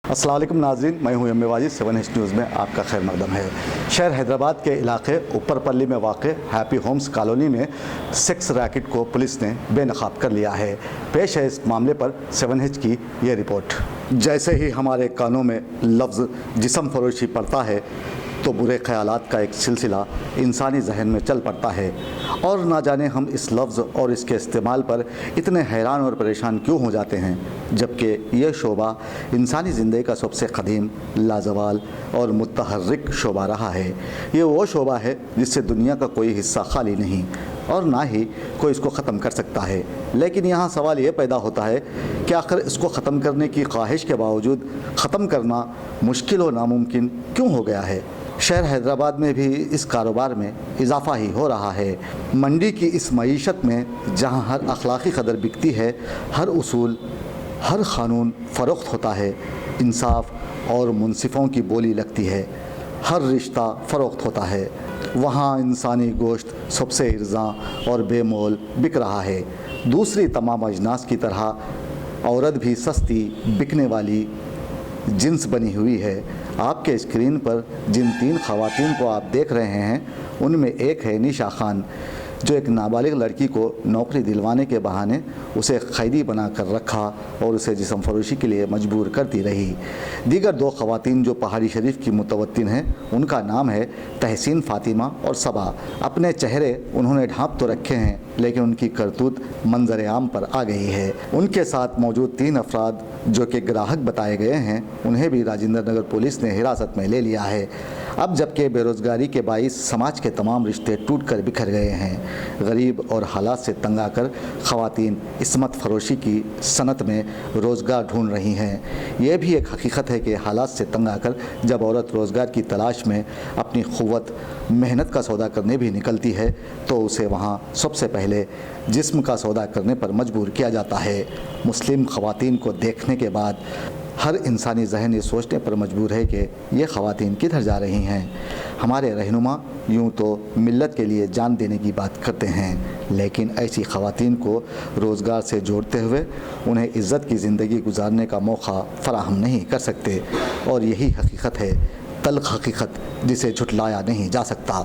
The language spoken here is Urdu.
السلام علیکم ناظرین، میں ہوں ایم واجد 7H نیوز میں آپ کا خیر مقدم ہے۔ شہر حیدرآباد کے علاقے اوپر پلی میں واقع ہیپی ہومز کالونی میں سیکس ریکٹ کو پولیس نے بے نقاب کر لیا ہے۔ پیش ہے اس معاملے پر 7H کی یہ رپورٹ۔ جیسے ہی ہمارے کانوں میں لفظ جسم فروشی پڑتا ہے تو برے خیالات کا ایک سلسلہ انسانی ذہن میں چل پڑتا ہے، اور نہ جانے ہم اس لفظ اور اس کے استعمال پر اتنے حیران اور پریشان کیوں ہو جاتے ہیں، جبکہ یہ شعبہ انسانی زندگی کا سب سے قدیم، لازوال اور متحرک شعبہ رہا ہے۔ یہ وہ شعبہ ہے جس سے دنیا کا کوئی حصہ خالی نہیں، اور نہ ہی کوئی اس کو ختم کر سکتا ہے۔ لیکن یہاں سوال یہ پیدا ہوتا ہے کہ آخر اس کو ختم کرنے کی خواہش کے باوجود ختم کرنا مشکل و ناممکن کیوں ہو گیا ہے؟ شہر حیدرآباد میں بھی اس کاروبار میں اضافہ ہی ہو رہا ہے۔ منڈی کی اس معیشت میں جہاں ہر اخلاقی قدر بکتی ہے، ہر اصول، ہر قانون فروخت ہوتا ہے، انصاف اور منصفوں کی بولی لگتی ہے، ہر رشتہ فروخت ہوتا ہے، وہاں انسانی گوشت سب سے ارزاں اور بے مول بک رہا ہے۔ دوسری تمام اجناس کی طرح عورت بھی سستی بکنے والی جنس بنی ہوئی ہے۔ آپ کے اسکرین پر جن 3 خواتین کو آپ دیکھ رہے ہیں، ان میں ایک ہے نشا خان، جو ایک نابالغ لڑکی کو نوکری دلوانے کے بہانے اسے قیدی بنا کر رکھا اور اسے جسم فروشی کے لیے مجبور کرتی رہی۔ دیگر 2 خواتین جو پہاڑی شریف کی متوطن ہیں، ان کا نام ہے تحسین فاطمہ اور صبا۔ اپنے چہرے انہوں نے ڈھانپ تو رکھے ہیں، لیکن ان کی کرتوت منظر عام پر آ گئی ہے۔ ان کے ساتھ موجود 3 افراد جو کہ گراہک بتائے گئے ہیں، انہیں بھی راجندر نگر پولیس نے حراست میں لے لیا ہے۔ اب جبکہ بے روزگاری کے باعث سماج کے تمام رشتے ٹوٹ کر بکھر گئے ہیں، غریب اور حالات سے تنگ آ کر خواتین عصمت فروشی کی صنعت میں روزگار ڈھونڈ رہی ہیں۔ یہ بھی ایک حقیقت ہے کہ حالات سے تنگ آ کر جب عورت روزگار کی تلاش میں اپنی قوت محنت کا سودا کرنے بھی نکلتی ہے تو اسے وہاں سب سے پہلے جسم کا سودا کرنے پر مجبور کیا جاتا ہے۔ مسلم خواتین کو دیکھنے کے بعد ہر انسانی ذہن یہ سوچنے پر مجبور ہے کہ یہ خواتین کدھر جا رہی ہیں۔ ہمارے رہنما یوں تو ملت کے لیے جان دینے کی بات کرتے ہیں، لیکن ایسی خواتین کو روزگار سے جوڑتے ہوئے انہیں عزت کی زندگی گزارنے کا موقع فراہم نہیں کر سکتے، اور یہی حقیقت ہے، تلخ حقیقت جسے جھٹلایا نہیں جا سکتا۔